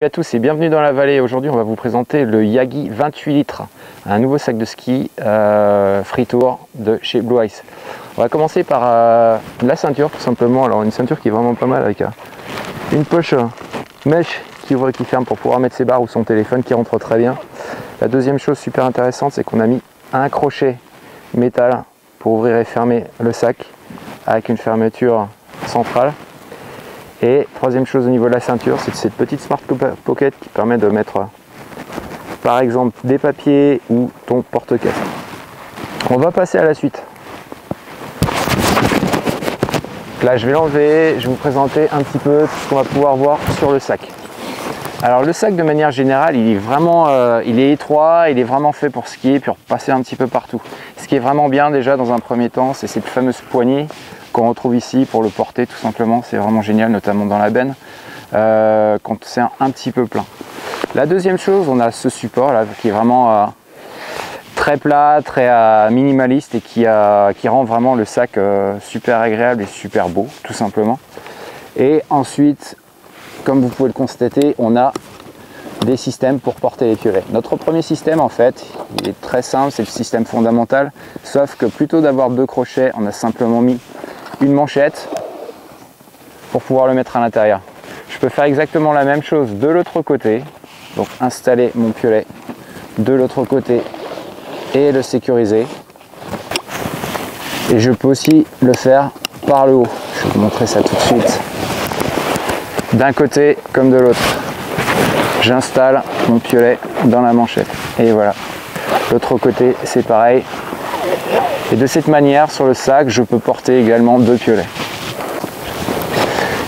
Salut à tous et bienvenue dans la vallée. Aujourd'hui on va vous présenter le Yagi 28 litres, un nouveau sac de ski Free Tour de chez Blue Ice. On va commencer par la ceinture tout simplement. Alors une ceinture qui est vraiment pas mal avec une poche mèche qui ouvre et qui ferme pour pouvoir mettre ses barres ou son téléphone qui rentre très bien. La deuxième chose super intéressante, c'est qu'on a mis un crochet métal pour ouvrir et fermer le sac avec une fermeture centrale. Et troisième chose au niveau de la ceinture, c'est cette petite Smart Pocket qui permet de mettre par exemple des papiers ou ton porte-caisse. On va passer à la suite. Là je vais l'enlever, je vais vous présenter un petit peu tout ce qu'on va pouvoir voir sur le sac. Alors le sac de manière générale il est vraiment il est étroit, il est vraiment fait pour skier, pour passer un petit peu partout. Ce qui est vraiment bien déjà dans un premier temps, c'est cette fameuse poignée qu'on retrouve ici pour le porter tout simplement. C'est vraiment génial, notamment dans la benne quand c'est un petit peu plein. La deuxième chose, on a ce support là qui est vraiment très plat, très minimaliste et qui rend vraiment le sac super agréable et super beau tout simplement. Et ensuite, comme vous pouvez le constater, on a des systèmes pour porter les piolets. Notre premier système en fait, il est très simple, c'est le système fondamental, sauf que plutôt d'avoir deux crochets, on a simplement mis une manchette pour pouvoir le mettre à l'intérieur. Je peux faire exactement la même chose de l'autre côté, donc installer mon piolet de l'autre côté et le sécuriser. Et je peux aussi le faire par le haut. Je vais vous montrer ça tout de suite. D'un côté comme de l'autre. J'installe mon piolet dans la manchette. Et voilà. L'autre côté, c'est pareil. Et de cette manière, sur le sac, je peux porter également deux piolets.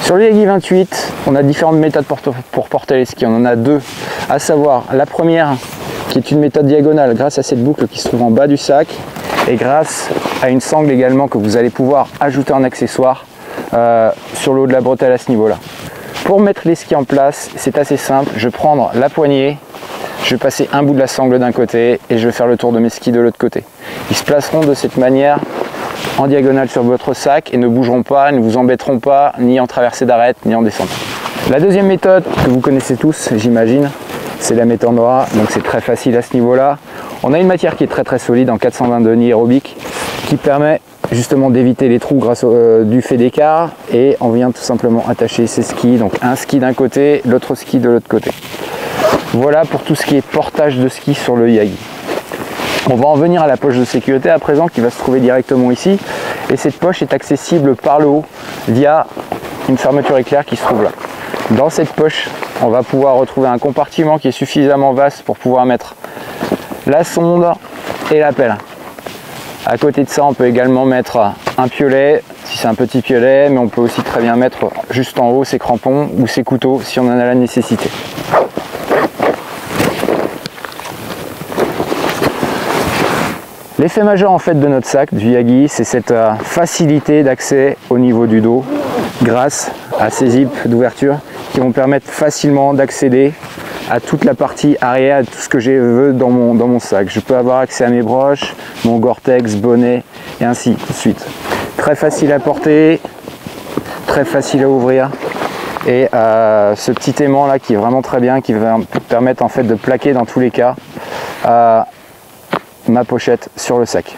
Sur le Yagi 28, on a différentes méthodes pour porter les skis. On en a deux, à savoir la première qui est une méthode diagonale grâce à cette boucle qui se trouve en bas du sac et grâce à une sangle également que vous allez pouvoir ajouter en accessoire sur le haut de la bretelle à ce niveau-là. Pour mettre les skis en place, c'est assez simple. Je vais prendre la poignée, je vais passer un bout de la sangle d'un côté et je vais faire le tour de mes skis de l'autre côté. Ils se placeront de cette manière en diagonale sur votre sac et ne bougeront pas, ne vous embêteront pas, ni en traversée d'arête, ni en descente. La deuxième méthode que vous connaissez tous, j'imagine, c'est la méthode noire, donc c'est très facile à ce niveau-là. On a une matière qui est très solide en 422 nid aérobique qui permet justement d'éviter les trous grâce du fait d'écart, et on vient tout simplement attacher ces skis, donc un ski d'un côté, l'autre ski de l'autre côté. Voilà pour tout ce qui est portage de ski sur le Yagi. On va en venir à la poche de sécurité à présent qui va se trouver directement ici, et cette poche est accessible par le haut via une fermeture éclair qui se trouve là. Dans cette poche, on va pouvoir retrouver un compartiment qui est suffisamment vaste pour pouvoir mettre la sonde et la pelle. À côté de ça, on peut également mettre un piolet, si c'est un petit piolet, mais on peut aussi très bien mettre juste en haut ses crampons ou ses couteaux si on en a la nécessité. L'effet majeur en fait de notre sac du Yagi, c'est cette facilité d'accès au niveau du dos grâce à ces zips d'ouverture qui vont permettre facilement d'accéder à toute la partie arrière, à tout ce que je veux dans mon sac. Je peux avoir accès à mes broches, mon Gore-Tex, bonnet et ainsi de suite. Très facile à porter, très facile à ouvrir et ce petit aimant là qui est vraiment très bien, qui va me permettre en fait de plaquer dans tous les cas ma pochette sur le sac.